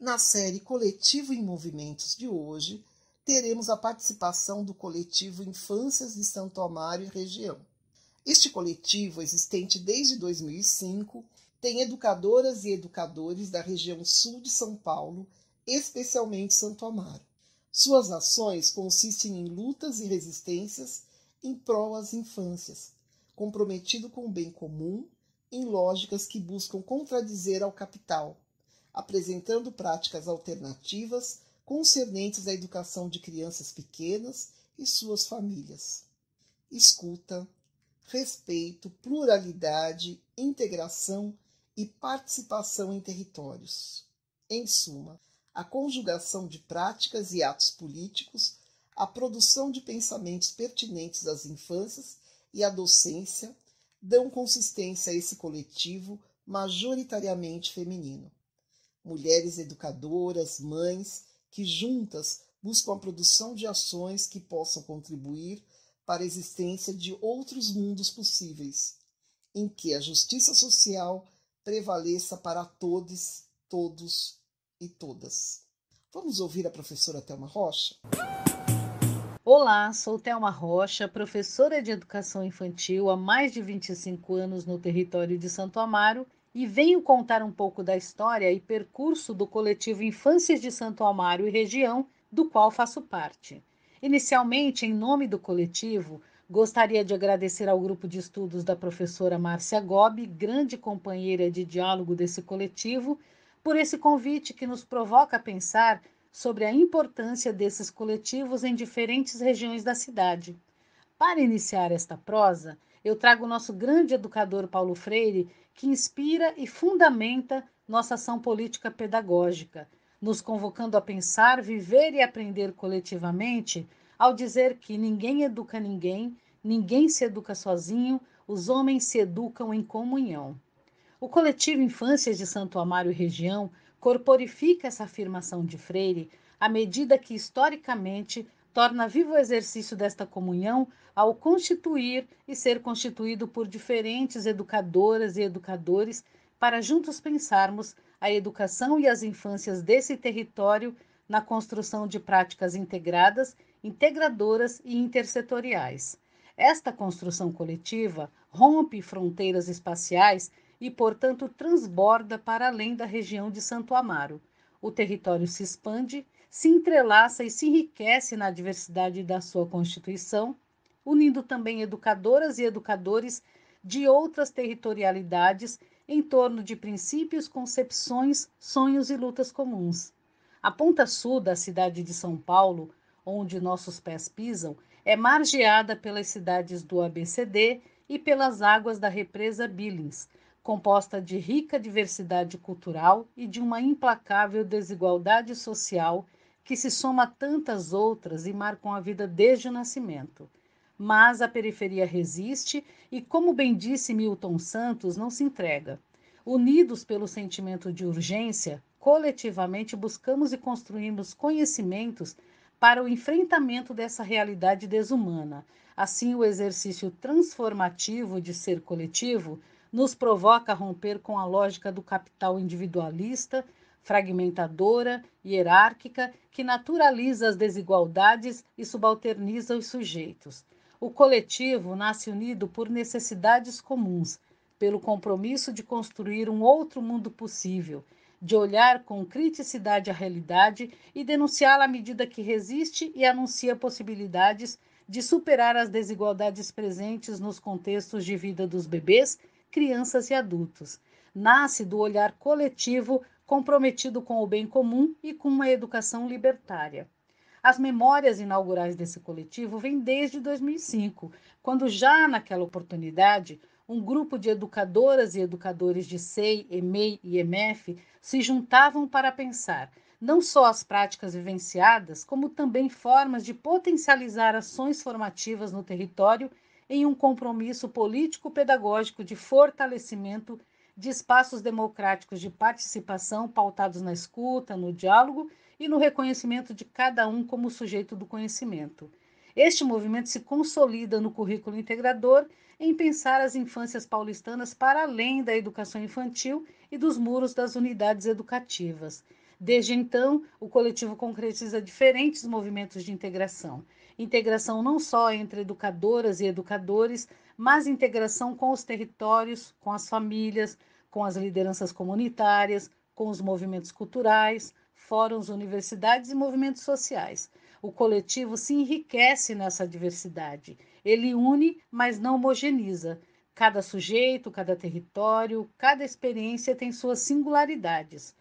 Na série Coletivo em Movimentos de hoje, teremos a participação do coletivo Infâncias de Santo Amaro e Região. Este coletivo, existente desde 2005, tem educadoras e educadores da região sul de São Paulo, especialmente Santo Amaro. Suas ações consistem em lutas e resistências em prol às infâncias, comprometido com o bem comum, em lógicas que buscam contradizer ao capital, apresentando práticas alternativas concernentes à educação de crianças pequenas e suas famílias. Escuta, respeito, pluralidade, integração e participação em territórios. Em suma, a conjugação de práticas e atos políticos, a produção de pensamentos pertinentes às infâncias e à docência dão consistência a esse coletivo majoritariamente feminino. Mulheres educadoras, mães, que juntas buscam a produção de ações que possam contribuir para a existência de outros mundos possíveis, em que a justiça social prevaleça para todos e todas. Vamos ouvir a professora Thelma Rocha? Olá, sou Thelma Rocha, professora de Educação Infantil há mais de 25 anos no território de Santo Amaro e venho contar um pouco da história e percurso do coletivo Infâncias de Santo Amaro e Região, do qual faço parte. Inicialmente, em nome do coletivo, gostaria de agradecer ao grupo de estudos da professora Márcia Gobi, grande companheira de diálogo desse coletivo, por esse convite que nos provoca a pensar sobre a importância desses coletivos em diferentes regiões da cidade. Para iniciar esta prosa, eu trago o nosso grande educador Paulo Freire, que inspira e fundamenta nossa ação política pedagógica, nos convocando a pensar, viver e aprender coletivamente, ao dizer que ninguém educa ninguém, ninguém se educa sozinho, os homens se educam em comunhão. O coletivo Infâncias de Santo Amaro e Região corporifica essa afirmação de Freire à medida que, historicamente, torna vivo o exercício desta comunhão ao constituir e ser constituído por diferentes educadoras e educadores para juntos pensarmos a educação e as infâncias desse território na construção de práticas integradas, integradoras e intersetoriais. Esta construção coletiva rompe fronteiras espaciais e, portanto, transborda para além da região de Santo Amaro. O território se expande, se entrelaça e se enriquece na diversidade da sua constituição, unindo também educadoras e educadores de outras territorialidades em torno de princípios, concepções, sonhos e lutas comuns. A ponta sul da cidade de São Paulo, onde nossos pés pisam, é margeada pelas cidades do ABCD e pelas águas da represa Billings, composta de rica diversidade cultural e de uma implacável desigualdade social que se soma a tantas outras e marcam a vida desde o nascimento. Mas a periferia resiste e, como bem disse Milton Santos, não se entrega. Unidos pelo sentimento de urgência, coletivamente buscamos e construímos conhecimentos para o enfrentamento dessa realidade desumana. Assim, o exercício transformativo de ser coletivo nos provoca a romper com a lógica do capital individualista, fragmentadora, hierárquica, que naturaliza as desigualdades e subalterniza os sujeitos. O coletivo nasce unido por necessidades comuns, pelo compromisso de construir um outro mundo possível, de olhar com criticidade a realidade e denunciá-la à medida que resiste e anuncia possibilidades de superar as desigualdades presentes nos contextos de vida dos bebês, crianças e adultos. Nasce do olhar coletivo comprometido com o bem comum e com uma educação libertária. As memórias inaugurais desse coletivo vêm desde 2005, quando já naquela oportunidade um grupo de educadoras e educadores de SEI, EMEI e EMF se juntavam para pensar não só as práticas vivenciadas, como também formas de potencializar ações formativas no território em um compromisso político-pedagógico de fortalecimento de espaços democráticos de participação pautados na escuta, no diálogo e no reconhecimento de cada um como sujeito do conhecimento. Este movimento se consolida no currículo integrador em pensar as infâncias paulistanas para além da educação infantil e dos muros das unidades educativas. Desde então, o coletivo concretiza diferentes movimentos de integração. Integração não só entre educadoras e educadores, mas integração com os territórios, com as famílias, com as lideranças comunitárias, com os movimentos culturais, fóruns, universidades e movimentos sociais. O coletivo se enriquece nessa diversidade. Ele une, mas não homogeneiza. Cada sujeito, cada território, cada experiência tem suas singularidades.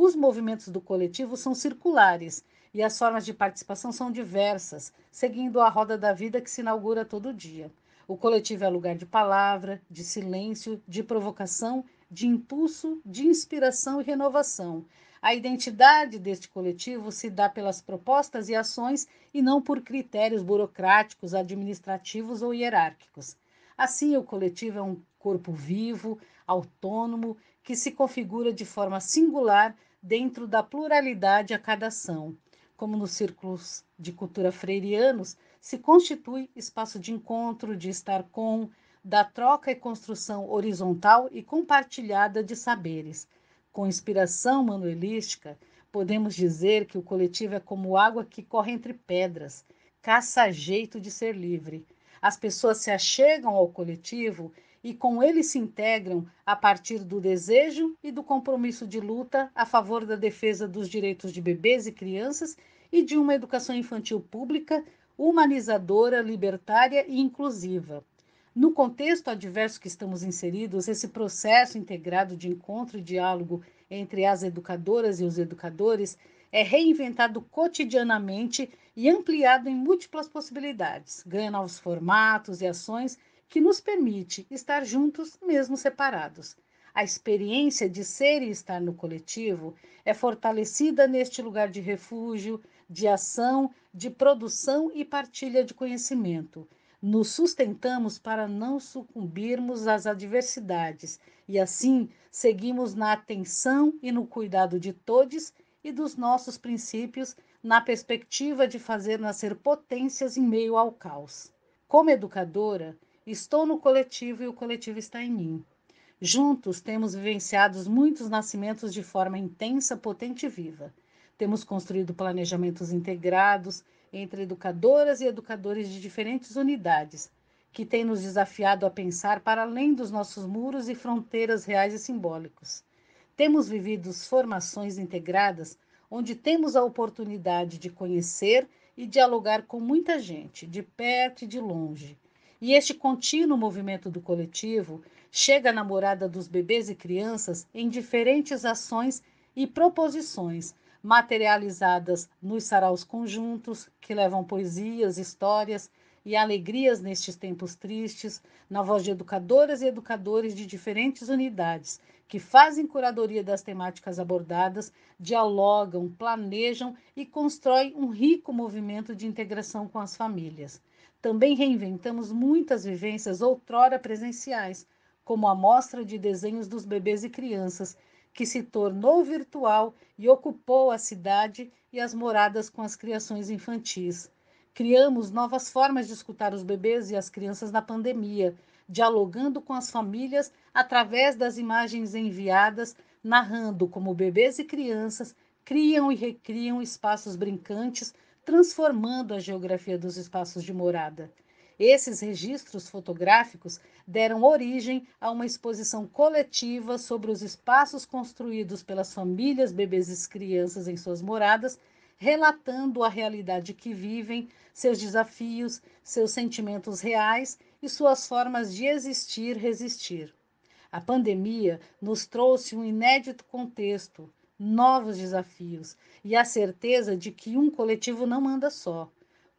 Os movimentos do coletivo são circulares e as formas de participação são diversas, seguindo a roda da vida que se inaugura todo dia. O coletivo é lugar de palavra, de silêncio, de provocação, de impulso, de inspiração e renovação. A identidade deste coletivo se dá pelas propostas e ações e não por critérios burocráticos, administrativos ou hierárquicos. Assim, o coletivo é um corpo vivo, autônomo, que se configura de forma singular dentro da pluralidade a cada ação. Como nos círculos de cultura freirianos, se constitui espaço de encontro, de estar com, da troca e construção horizontal e compartilhada de saberes. Com inspiração manuelística, podemos dizer que o coletivo é como água que corre entre pedras, caça jeito de ser livre. As pessoas se achegam ao coletivo e com ele se integram a partir do desejo e do compromisso de luta a favor da defesa dos direitos de bebês e crianças e de uma educação infantil pública, humanizadora, libertária e inclusiva. No contexto adverso que estamos inseridos, esse processo integrado de encontro e diálogo entre as educadoras e os educadores é reinventado cotidianamente e ampliado em múltiplas possibilidades, ganha novos formatos e ações que nos permite estar juntos, mesmo separados. A experiência de ser e estar no coletivo é fortalecida neste lugar de refúgio, de ação, de produção e partilha de conhecimento. Nos sustentamos para não sucumbirmos às adversidades e, assim, seguimos na atenção e no cuidado de todos e dos nossos princípios, na perspectiva de fazer nascer potências em meio ao caos. Como educadora, estou no coletivo e o coletivo está em mim. Juntos temos vivenciado muitos nascimentos de forma intensa, potente e viva. Temos construído planejamentos integrados entre educadoras e educadores de diferentes unidades, que têm nos desafiado a pensar para além dos nossos muros e fronteiras reais e simbólicos. Temos vivido formações integradas, onde temos a oportunidade de conhecer e dialogar com muita gente, de perto e de longe. E este contínuo movimento do coletivo chega na morada dos bebês e crianças em diferentes ações e proposições, materializadas nos saraus conjuntos, que levam poesias, histórias e alegrias nestes tempos tristes, na voz de educadoras e educadores de diferentes unidades, que fazem curadoria das temáticas abordadas, dialogam, planejam e constroem um rico movimento de integração com as famílias. Também reinventamos muitas vivências outrora presenciais, como a mostra de desenhos dos bebês e crianças, que se tornou virtual e ocupou a cidade e as moradas com as criações infantis. Criamos novas formas de escutar os bebês e as crianças na pandemia, dialogando com as famílias através das imagens enviadas, narrando como bebês e crianças criam e recriam espaços brincantes, transformando a geografia dos espaços de morada. Esses registros fotográficos deram origem a uma exposição coletiva sobre os espaços construídos pelas famílias, bebês e crianças em suas moradas, relatando a realidade que vivem, seus desafios, seus sentimentos reais e suas formas de existir, resistir. A pandemia nos trouxe um inédito contexto, novos desafios e a certeza de que um coletivo não anda só.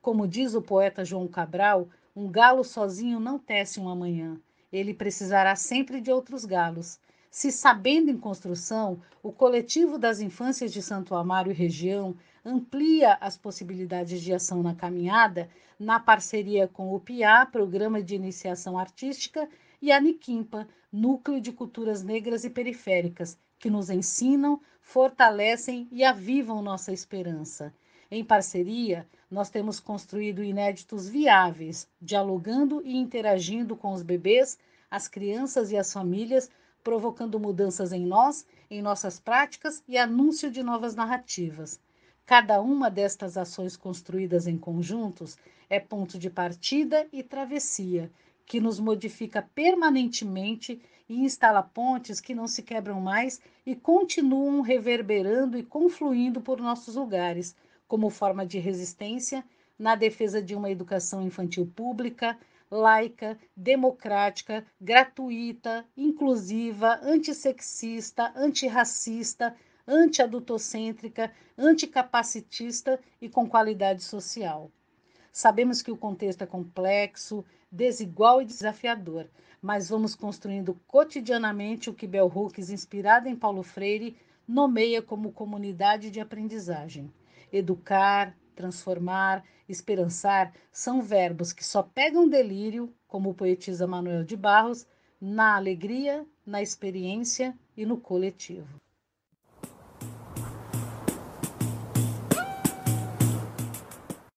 Como diz o poeta João Cabral, um galo sozinho não tece um amanhã. Ele precisará sempre de outros galos. Se sabendo em construção, o coletivo das infâncias de Santo Amaro e região amplia as possibilidades de ação na caminhada, na parceria com o PIA, Programa de Iniciação Artística, e a Niquimpa, Núcleo de Culturas Negras e Periféricas, que nos ensinam, fortalecem e avivam nossa esperança. Em parceria, nós temos construído inéditos viáveis, dialogando e interagindo com os bebês, as crianças e as famílias, provocando mudanças em nós, em nossas práticas e anúncio de novas narrativas. Cada uma destas ações construídas em conjuntos é ponto de partida e travessia, que nos modifica permanentemente e instala pontes que não se quebram mais e continuam reverberando e confluindo por nossos lugares, como forma de resistência na defesa de uma educação infantil pública, laica, democrática, gratuita, inclusiva, antissexista, antirracista, antiadultocêntrica, anticapacitista e com qualidade social. Sabemos que o contexto é complexo, desigual e desafiador, mas vamos construindo cotidianamente o que Bell Hooks, inspirada em Paulo Freire, nomeia como comunidade de aprendizagem. Educar, transformar, esperançar são verbos que só pegam delírio, como poetisa Manuel de Barros, na alegria, na experiência e no coletivo.